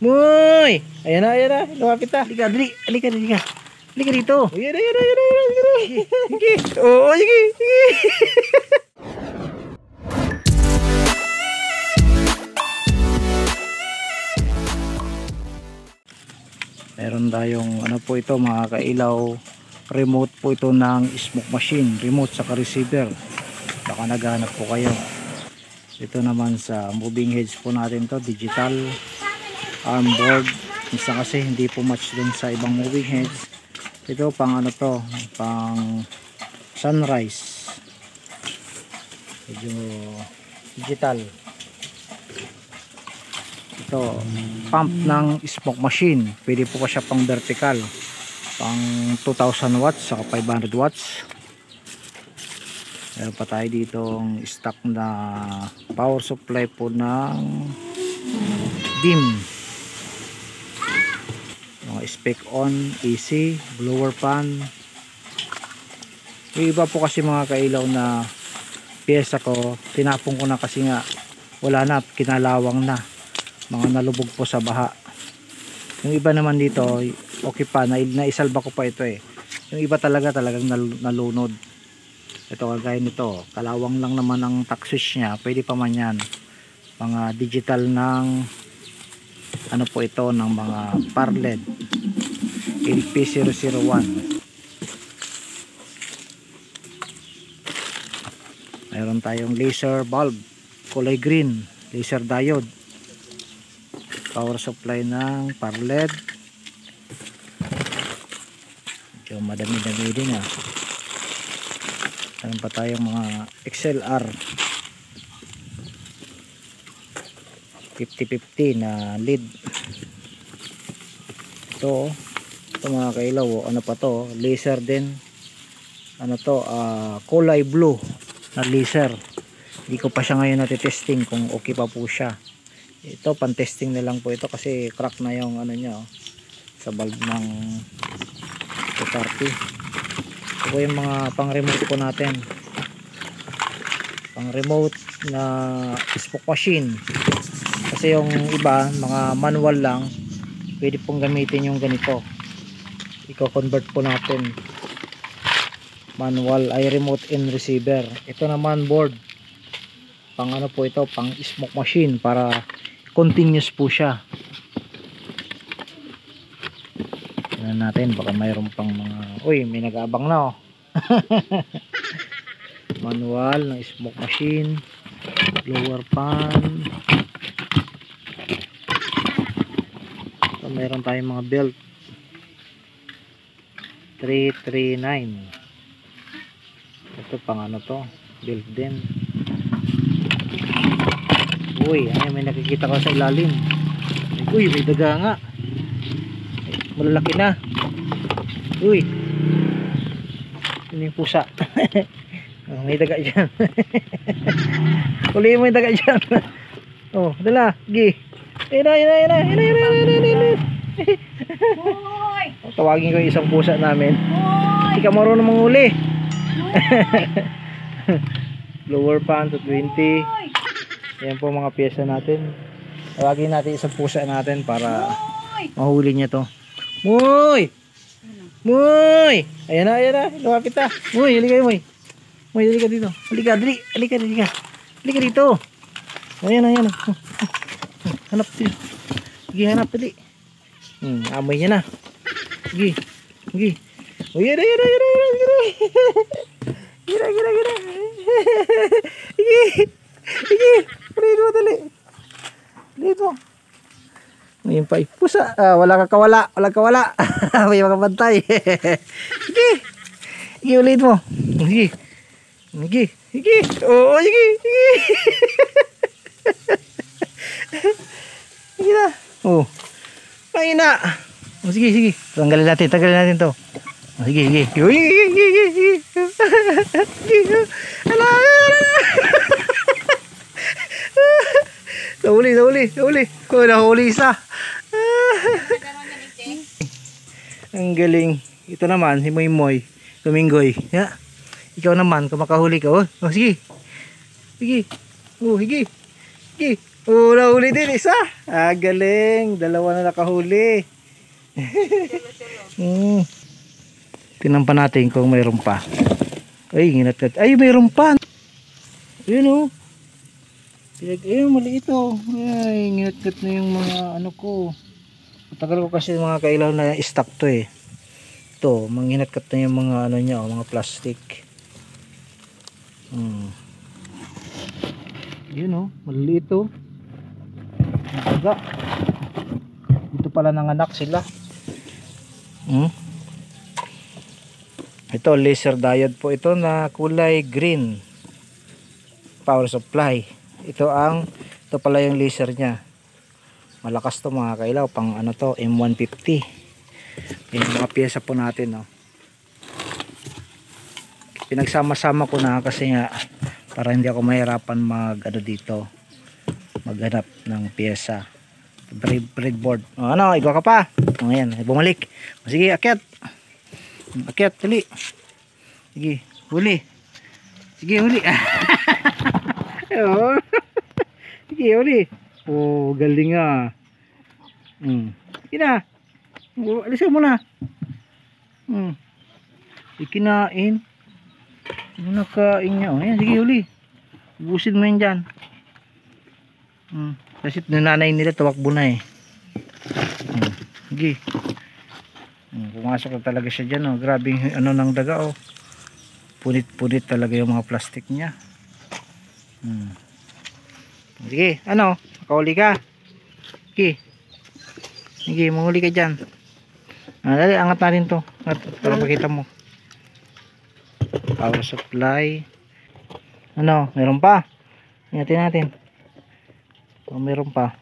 Moy! Ayan na, ayan na. Lumapit na. Halika, dali. Halika, halika. Halika dito. Ayan na, ayan na, ayan na, ayan na. Sige. Oo, sige, sige. Meron tayong ano po ito mga kailaw, remote po ito ng smoke machine, remote sa receiver. Baka naghanap po kayo. Ito naman sa moving heads po natin to, digital arm board. Minsan kasi hindi po match dun sa ibang moving heads. Ito pang ano to, pang sunrise, medyo digital. Ito pump ng smoke machine, pwede po siya pang vertical, pang 2000 watts saka 500 watts. Meron pa tayo ditong stock na power supply po ng beam, mga spec on, AC, blower fan. Yung iba po kasi mga kailaw na pyesa ko, tinapon ko na kasi nga wala na, kinalawang na, mga nalubog po sa baha. Yung iba naman dito okay pa, naisalba ko pa ito eh. Yung iba talagang nalunod. Ito kagaya nito, kalawang lang naman ang tack switch nya, pwede pa man yan. Mga digital ng ano po ito, ng mga Parled LP001. Mayroon tayong laser bulb kulay green, laser diode, power supply ng Parled. Medyo madami-dami din ah. Meron pa tayong mga XLR 50-50 na lead. Ito mga kailaw, ano pa to, laser din. Ano to, kulay blue na laser. Hindi ko pa siya ngayon natitesting kung okay pa po siya. Ito pan testing na lang po ito kasi crack na yung ano nya sa bulb ng 230. Ito yung mga pang remote po natin, pang remote na smoke machine. Kasi yung iba mga manual lang, pwede pong gamitin yung ganito. I-convert po natin, manual ay remote in receiver. Ito naman board, pang ano po ito, pang smoke machine, para continuous po siya. Tingnan natin, baka mayroon pang mga, uy, may nag-aabang na oh. Manual ng smoke machine, blower fan. So, meron tayong mga belt 339. Ito pang ano to, belt din. Uy, ay may nakikita ko sa ilalim. Uy, may daga nga. Malalaki na. Uy, ini yung pusa. Oh, may daga dyan. Kulihin mo yung daga dyan. Oh, dala, gi. Ina. Tawagin ko yung isang pusa namin. Hindi ka marunong manghuli. Blower fan to 20. Yan po mga pyesa natin. Tawagin natin isang pusa natin para mahuli niya to. Moy! Moy! Ayan na. Lumapit na. Moy, halika yun, Moy. Moy, halika dito. Halika, dali. Halika. Halika dito. Ayan. Hanap dito. Sige, hanap, dali. Amoy niya na. Sige. Uy, ayan. Gira. Sige. Dito, dali. Dito. Ngayon pa pusa, wala kawala. May mga bantay. Sige ulit mo. Sige. Oo, sige. Sige na. Oh, ayun na. Oh, sige. Tanggalin natin to. Oh, sige. Ala. Nahuli. Kung nahuli isa. Ang galing. Ito naman, si Moy. Tuminggoy. Ya. Ikaw naman, kung makahuli ka. Oh, sige. Oh, sige. Oh, nahuli din isa. Ah, galing. Dalawa na nakahuli. Tingnan pa natin kung mayroon pa. Ay, ginat-gat. Ay, mayroon pa. Ayun oh. Ayun, maliit oh. Ay, ginat-gat na yung mga ano ko. Matagal ko kasi mga kailaw na stock to eh. Ito, manghinat-gat na yung mga ano niya, oh, mga plastic. Yun oh, maliit oh. Naga. Dito pala nanganak sila. Ito, laser diode po ito na kulay green. Power supply. Ito pala yung laser niya. Malakas to mga kailaw, pang ano to, M150. Yung mga pyesa po natin, no. Pinagsama-sama ko na kasi nga para hindi ako mahirapan maghanap ng pyesa. Breadboard. O, ano, igwa ka pa. O, ayan, bumalik. O, sige, akyat. Akyat, huli. Sige, huli. Sige, huli. O, sige, huli. Oh, galing ah. Sige na. Alisin mo na. Ikinain. Nakain niya. Oh, ayan, sige, huli. Ubusin mo yun dyan. Kasi nanay nila tawakbo na eh. Sige. Pumasok na talaga siya dyan. Oh. Grabe ano ng daga. Oh. Punit-punit talaga yung mga plastic niya. Sige, ano? Makahuli ka. Sige. Sige, manghuli ka dyan. Dali, angat natin to. Para makita mo. Power supply. Ano? Meron pa? Ingatin natin. Oh, meron pa.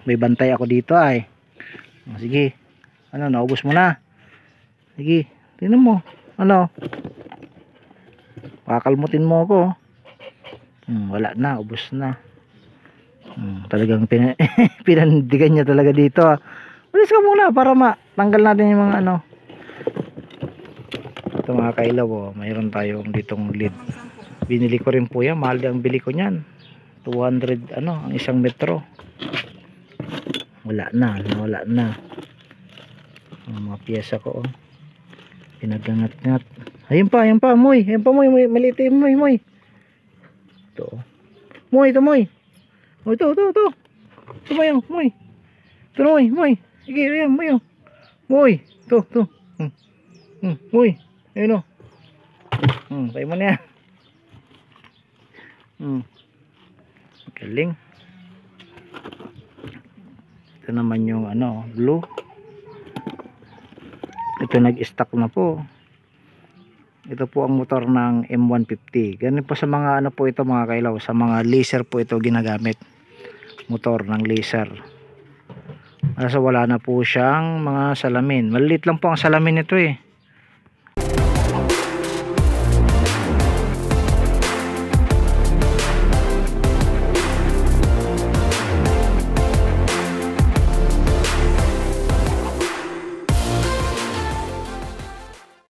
May bantay ako dito ay. Sige. Ano, naubos mo na. Sige, tingnan mo. Ano? Pakalmutin mo ako. Wala na, ubos na. Talagang pinandigan niya talaga dito. Ulis ka muna para matanggal natin yung mga ano. Ito mga kailaw, oh, mayroon tayong ditong lid. Binili ko rin po yan, mahal ang bili ko niyan. 200 ano, ang 1 metro. Wala na. Ang mga piyesa ko, oh. Pinagangat-ngat. Ayun pa, moy. Ayun pa, moy. Maliit yung moy. Ito. Moy, ito, moy. Oh, ito. Ito moy, moy. Ito na, moy. Sige, ayan, moy. Moy. Ito. Moy. Ayun, oh. Tayo mo na yan. Galing. Ito naman yung ano, blue. Ito nag-stock na po. Ito po ang motor ng M150. Ganun po sa mga ano po ito mga kailaw, sa mga laser po ito ginagamit. Motor ng laser. Kasi wala na po siyang mga salamin. Maliit lang po ang salamin nito eh.